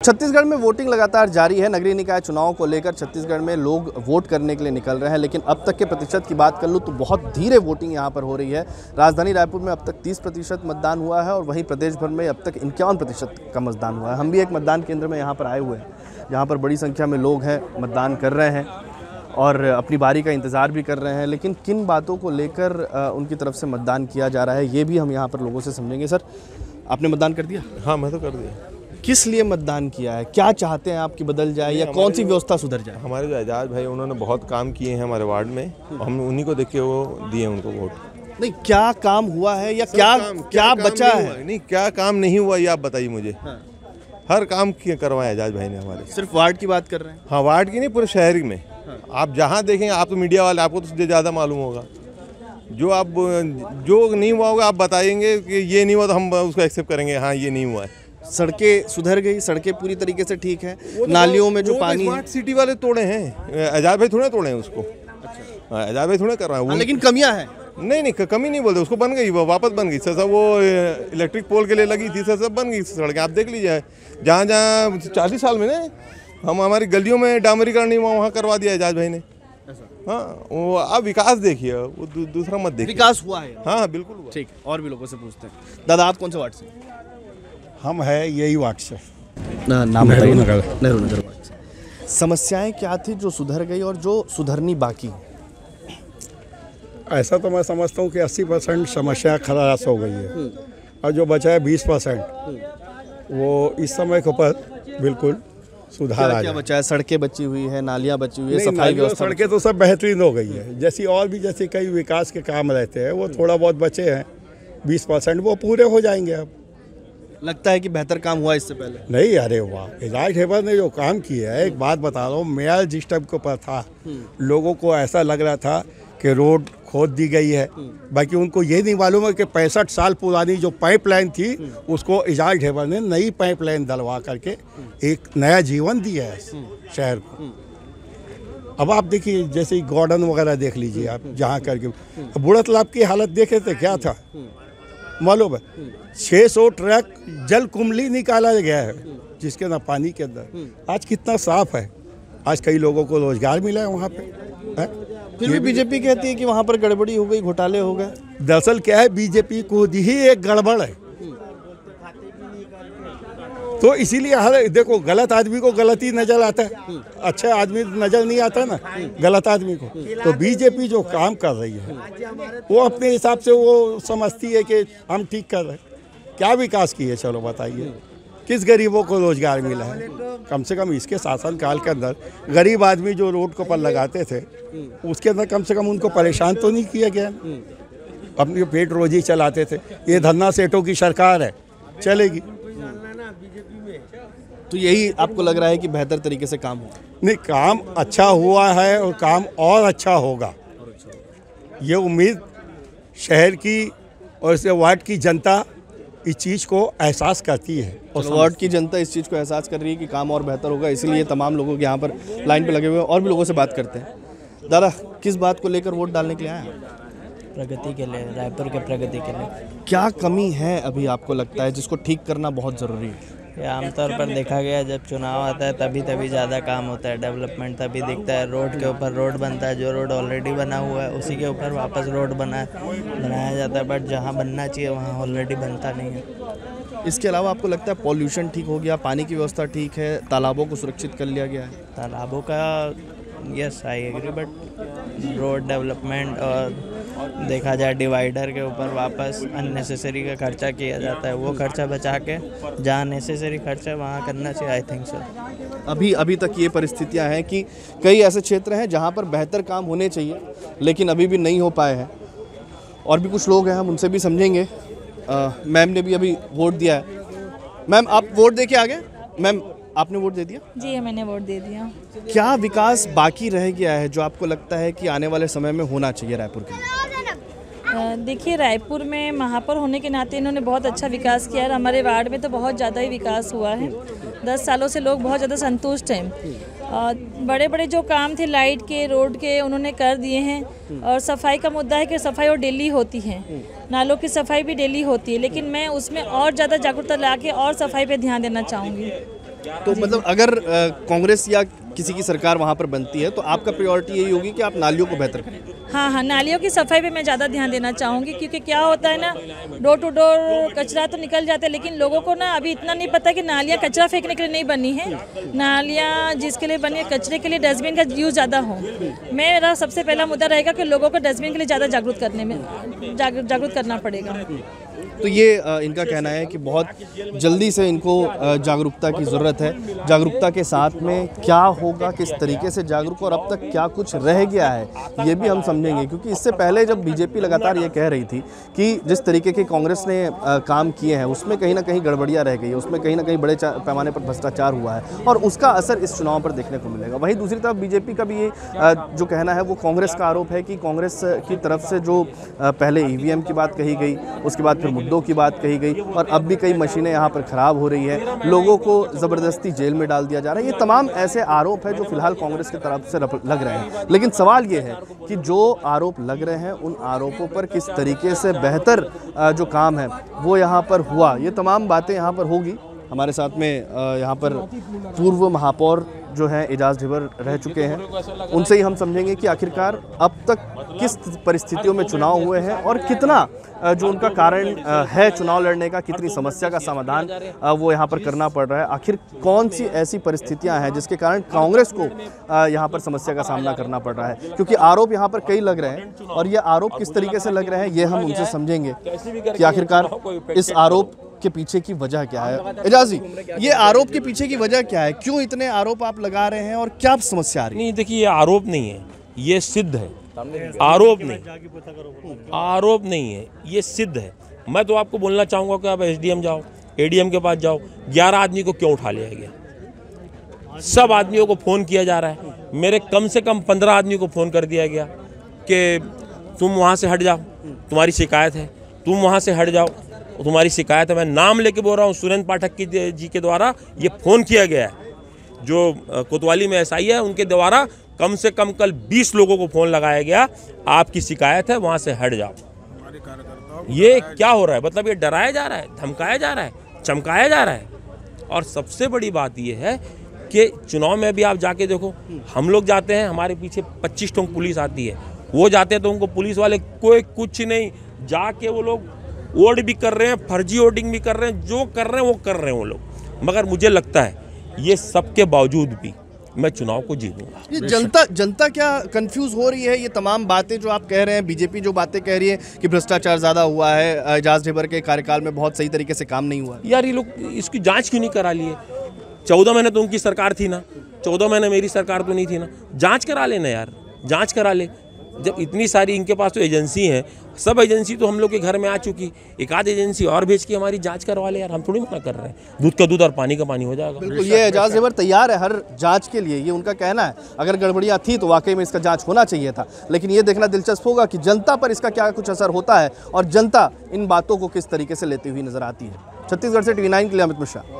छत्तीसगढ़ में वोटिंग लगातार जारी है। नगरीय निकाय चुनाव को लेकर छत्तीसगढ़ में लोग वोट करने के लिए निकल रहे हैं, लेकिन अब तक के प्रतिशत की बात कर लूँ तो बहुत धीरे वोटिंग यहाँ पर हो रही है। राजधानी रायपुर में अब तक 30% मतदान हुआ है और वहीं प्रदेश भर में अब तक 51% का मतदान हुआ है। हम भी एक मतदान केंद्र में यहाँ पर आए हुए हैं, जहाँ पर बड़ी संख्या में लोग हैं, मतदान कर रहे हैं और अपनी बारी का इंतज़ार भी कर रहे हैं। लेकिन किन बातों को लेकर उनकी तरफ से मतदान किया जा रहा है, ये भी हम यहाँ पर लोगों से समझेंगे। सर, आपने मतदान कर दिया? हाँ, मैं तो कर दिया। किस लिए मतदान किया है? क्या चाहते हैं आपकी बदल जाए या कौन सी व्यवस्था सुधर जाए? हमारे जो एजाज भाई उन्होंने बहुत काम किए हैं हमारे वार्ड में, हम उन्हीं को देख के वो दिए उनको वोट। नहीं, क्या काम हुआ है या क्या बचा है? नहीं, क्या काम नहीं हुआ ये आप बताइए मुझे। हाँ। हर काम करवाया एजाज भाई ने हमारे। सिर्फ वार्ड की बात कर रहे हैं? हाँ, वार्ड की नहीं, पूरे शहर में। हाँ। आप जहाँ देखेंगे, आप तो मीडिया वाले, आपको तो ज़्यादा मालूम होगा। जो नहीं हुआ होगा आप बताएंगे कि ये नहीं हुआ तो हम उसको एक्सेप्ट करेंगे, हाँ ये नहीं हुआ है। सड़कें सुधर गई, सड़कें पूरी तरीके से ठीक है, नालियों में जो पानी है। स्मार्ट सिटी वाले तोड़े हैं, एजाज भाई थोड़े तोड़े हैं उसको। अच्छा, एजाज भाई थोड़े कर रहे हैं। लेकिन कमियां हैं। नहीं, कमी नहीं बोलते उसको, बन गई, वो वापस बन गई। सब वो इलेक्ट्रिक पोल के लिए लगी थी, सब बन गई सड़कें। आप देख लीजिए, जहाँ 40 साल में ना हम हमारी गलियों में डामरीकरण नहीं हुआ, वहाँ करवा दिया एजाज भाई ने। हाँ, वो आप विकास देखिए, वो दूसरा मत देखिए। विकास हुआ है? हाँ बिल्कुल हुआ। ठीक, और भी लोगों से पूछते हैं। दादा, आप कौन से वार्ड से? हम है यही वार्ड से। नाम बताइए। नेहरू नगर वार्ड से। समस्याएं क्या थी जो सुधर गई और जो सुधरनी बाकी? ऐसा तो मैं समझता हूँ कि 80% समस्या खलास हो गई है और जो बचा है 20% वो इस समय के ऊपर बिल्कुल सुधार आ क्या बचा है? सड़कें बची हुई है, नालियाँ बची हुई है, सफाई व्यवस्था? सड़कें तो सब बेहतरीन हो गई है। जैसे कई विकास के काम रहते हैं वो थोड़ा बहुत बचे हैं, 20% वो पूरे हो जाएंगे। अब लगता है कि बेहतर काम हुआ इससे पहले? नहीं, अरे वाह, एजाज हेबर ने जो काम किया है, एक बात बता रहा हूँ, मेयर जिस टाइप के ऊपर था, लोगों को ऐसा लग रहा था कि रोड खोद दी गई है। बाकी उनको ये नहीं मालूम है कि 65 साल पुरानी जो पाइपलाइन थी उसको एजाज हेबर ने नई पाइपलाइन डलवा करके एक नया जीवन दिया है शहर को। अब आप देखिए, जैसे गार्डन वगैरह देख लीजिए आप, जहाँ करके बुढ़ा तालाब की हालत देखे थे, क्या था मालूम है? 600 ट्रक जल कुंडली निकाला गया है जिसके ना पानी के अंदर। आज कितना साफ है, आज कई लोगों को रोजगार मिला है वहाँ पे है? फिर भी बीजेपी कहती है कि वहाँ पर गड़बड़ी हो गई, घोटाले हो गए। दरअसल क्या है, बीजेपी को ही एक गड़बड़ है, तो इसीलिए हर देखो गलत आदमी को गलत ही नजर आता है, अच्छा आदमी नजर नहीं आता ना गलत आदमी को। तो बीजेपी जो काम कर रही है वो अपने हिसाब से वो समझती है कि हम ठीक कर रहे हैं। क्या विकास किए, चलो बताइए, किस गरीबों को रोजगार मिला है? कम से कम इसके शासनकाल के अंदर गरीब आदमी जो रोड के ऊपर लगाते थे उसके अंदर कम से कम उनको परेशान तो नहीं किया गया। अपनी पेट रोजी चलाते थे। ये धन्ना सेठों की सरकार है, चलेगी। तो यही आपको लग रहा है कि बेहतर तरीके से काम हुआ? नहीं, काम अच्छा हुआ है और काम और अच्छा होगा, ये उम्मीद शहर की और इस वार्ड की जनता इस चीज़ को एहसास करती है। और वार्ड की जनता इस चीज़ को एहसास कर रही है कि काम और बेहतर होगा, इसीलिए तमाम लोगों के यहाँ पर लाइन पे लगे हुए हैं। और भी लोगों से बात करते हैं। दादा, किस बात को लेकर वोट डालने के लिए आए हैं? प्रगति के लिए, रायपुर के प्रगति के लिए। क्या कमी है अभी आपको लगता है जिसको ठीक करना बहुत ज़रूरी है? ये आमतौर पर देखा गया, जब चुनाव आता है तभी ज़्यादा काम होता है, डेवलपमेंट तभी दिखता है। रोड के ऊपर रोड बनता है, जो रोड ऑलरेडी बना हुआ है उसी के ऊपर वापस रोड बनाया जाता है, बट जहाँ बनना चाहिए वहाँ ऑलरेडी बनता नहीं है। इसके अलावा आपको लगता है पॉल्यूशन ठीक हो गया, पानी की व्यवस्था ठीक है, तालाबों को सुरक्षित कर लिया गया है? तालाबों का yes I agree, but road development और देखा जाए डिवाइडर के ऊपर वापस अननेसेसरी का खर्चा किया जाता है, वो खर्चा बचा के जहाँ नेसेसरी खर्चा वहाँ करना चाहिए, आई थिंक सो। अभी तक ये परिस्थितियाँ हैं कि कई ऐसे क्षेत्र हैं जहाँ पर बेहतर काम होने चाहिए लेकिन अभी भी नहीं हो पाए हैं। और भी कुछ लोग हैं, हम उनसे भी समझेंगे। मैम ने भी अभी वोट दिया है। मैम, आप वोट दे के आ गए? मैम, आपने वोट दे दिया? जी, मैंने वोट दे दिया। क्या विकास बाकी रह गया है जो आपको लगता है कि आने वाले समय में होना चाहिए रायपुर के लिए? देखिए, रायपुर में महापौर होने के नाते इन्होंने बहुत अच्छा विकास किया है। हमारे वार्ड में तो बहुत ज़्यादा ही विकास हुआ है। 10 सालों से लोग बहुत ज़्यादा संतुष्ट हैं। बड़े बड़े जो काम थे लाइट के, रोड के, उन्होंने कर दिए हैं। और सफाई का मुद्दा है कि सफाई और डेली होती है, नालों की सफाई भी डेली होती है, लेकिन मैं उसमें और ज़्यादा जागरूकता ला के और सफाई पे ध्यान देना चाहूँगी। तो मतलब अगर कांग्रेस या किसी की सरकार वहाँ पर बनती है तो आपका प्रायोरिटी यही होगी कि आप नालियों को बेहतर करें? हाँ हाँ, नालियों की सफाई पे मैं ज़्यादा ध्यान देना चाहूँगी, क्योंकि क्या होता है ना, डोर टू डोर कचरा तो निकल जाता है, लेकिन लोगों को ना अभी इतना नहीं पता कि नालियाँ कचरा फेंकने के लिए नहीं बनी है। नालियाँ जिसके लिए बनी है, कचरे के लिए डस्टबिन का यूज़ ज़्यादा हो। मेरा सबसे पहला मुद्दा रहेगा कि लोगों को डस्टबिन के लिए ज़्यादा जागरूक करना पड़ेगा। तो ये इनका कहना है कि बहुत जल्दी से इनको जागरूकता की ज़रूरत है। जागरूकता के साथ में क्या होगा, किस तरीके से जागरूक, और अब तक क्या कुछ रह गया है ये भी हम समझेंगे, क्योंकि इससे पहले जब बीजेपी लगातार ये कह रही थी कि जिस तरीके के कांग्रेस ने काम किए हैं उसमें कहीं ना कहीं गड़बड़ियाँ रह गई है, उसमें कहीं ना कहीं बड़े पैमाने पर भ्रष्टाचार हुआ है और उसका असर इस चुनाव पर देखने को मिलेगा। वहीं दूसरी तरफ बीजेपी का भी ये जो कहना है वो कांग्रेस का आरोप है कि कांग्रेस की तरफ से जो पहले ईवीएम की बात कही गई, उसके बाद फिर मुद्दों की बात कही गई और अब भी कई मशीनें यहाँ पर खराब हो रही है, लोगों को ज़बरदस्ती जेल में डाल दिया जा रहा है। ये तमाम ऐसे आरोप है जो फिलहाल कांग्रेस की तरफ से लग रहे हैं। लेकिन सवाल ये है कि जो आरोप लग रहे हैं उन आरोपों पर किस तरीके से बेहतर जो काम है वो यहाँ पर हुआ, ये तमाम बातें यहाँ पर होगी। हमारे साथ में यहाँ पर पूर्व महापौर जो हैं एजाज ढिबर रह चुके हैं, उनसे ही हम समझेंगे कि आखिरकार अब तक किस परिस्थितियों में चुनाव हुए हैं और कितना जो उनका कारण है चुनाव लड़ने का, कितनी समस्या का समाधान वो यहाँ पर करना पड़ रहा है। आखिर कौन सी ऐसी परिस्थितियाँ हैं जिसके कारण कांग्रेस को यहाँ पर समस्या का सामना करना पड़ रहा है, क्योंकि आरोप यहाँ पर कई लग रहे हैं और ये आरोप किस तरीके से लग रहे हैं ये हम उनसे समझेंगे कि आखिरकार इस आरोप के पीछे की वजह क्या है। एजाज जी, ये आरोप के पीछे की वजह क्या है, क्यों इतने आरोप आप लगा रहे हैं और क्या समस्या आ रही है? नहीं देखिए, ये आरोप नहीं है, ये सिद्ध है। आरोप नहीं है, ये सिद्ध है। मैं तो आपको बोलना चाहूँगा कि आप एसडीएम जाओ, एडीएम के पास जाओ, 11 आदमी को क्यों उठा लिया गया? सब आदमियों को फ़ोन किया जा रहा है। मेरे कम से कम 15 आदमी को फ़ोन कर दिया गया कि तुम वहाँ से हट जाओ, तुम्हारी शिकायत है, तुम वहाँ से हट जाओ, तुम्हारी शिकायत है। मैं नाम लेके बोल रहा हूँ, सुरेंद्र पाठक जी के द्वारा ये फ़ोन किया गया है। जो कोतवाली में एसआई है उनके द्वारा कम से कम कल 20 लोगों को फ़ोन लगाया गया, आपकी शिकायत है, वहाँ से हट जाओ। ये क्या हो रहा है? मतलब ये डराया जा रहा है, धमकाया जा रहा है, चमकाया जा रहा है। और सबसे बड़ी बात ये है कि चुनाव में भी आप जाके देखो, हम लोग जाते हैं, हमारे पीछे 25 टोंक पुलिस आती है, वो जाते हैं तो उनको पुलिस वाले कोई कुछ नहीं, जाके वो लोग वोट भी कर रहे हैं, फर्जी वोटिंग भी कर रहे हैं, जो कर रहे हैं वो कर रहे हैं वो लोग। मगर मुझे लगता है ये सब के बावजूद भी मैं चुनाव को जीतूंगा। ये जनता क्या कंफ्यूज हो रही है? ये तमाम बातें जो आप कह रहे हैं, बीजेपी जो बातें कह रही है कि भ्रष्टाचार ज़्यादा हुआ है, एजाज ढिबर के कार्यकाल में बहुत सही तरीके से काम नहीं हुआ, यार ये लोग इसकी जांच क्यों नहीं करा लिए? 14 महीने तो उनकी सरकार थी ना, 14 महीने मेरी सरकार तो नहीं थी ना। जांच करा लेना यार, जांच करा ले। जब इतनी सारी इनके पास तो एजेंसी हैं, सब एजेंसी तो हम लोग के घर में आ चुकी, एक आध एजेंसी और भेज के हमारी जांच करवा ले यार। हम थोड़ी मना कर रहे हैं, दूध का दूध और पानी का पानी हो जाएगा। बिल्कुल, ये एजाज ढिबर तैयार है हर जांच के लिए, ये उनका कहना है। अगर गड़बड़ियां थी तो वाकई में इसका जांच होना चाहिए था, लेकिन ये देखना दिलचस्प होगा कि जनता पर इसका क्या कुछ असर होता है और जनता इन बातों को किस तरीके से लेती हुई नजर आती है। छत्तीसगढ़ से TV9 के लिए अमित मिश्रा।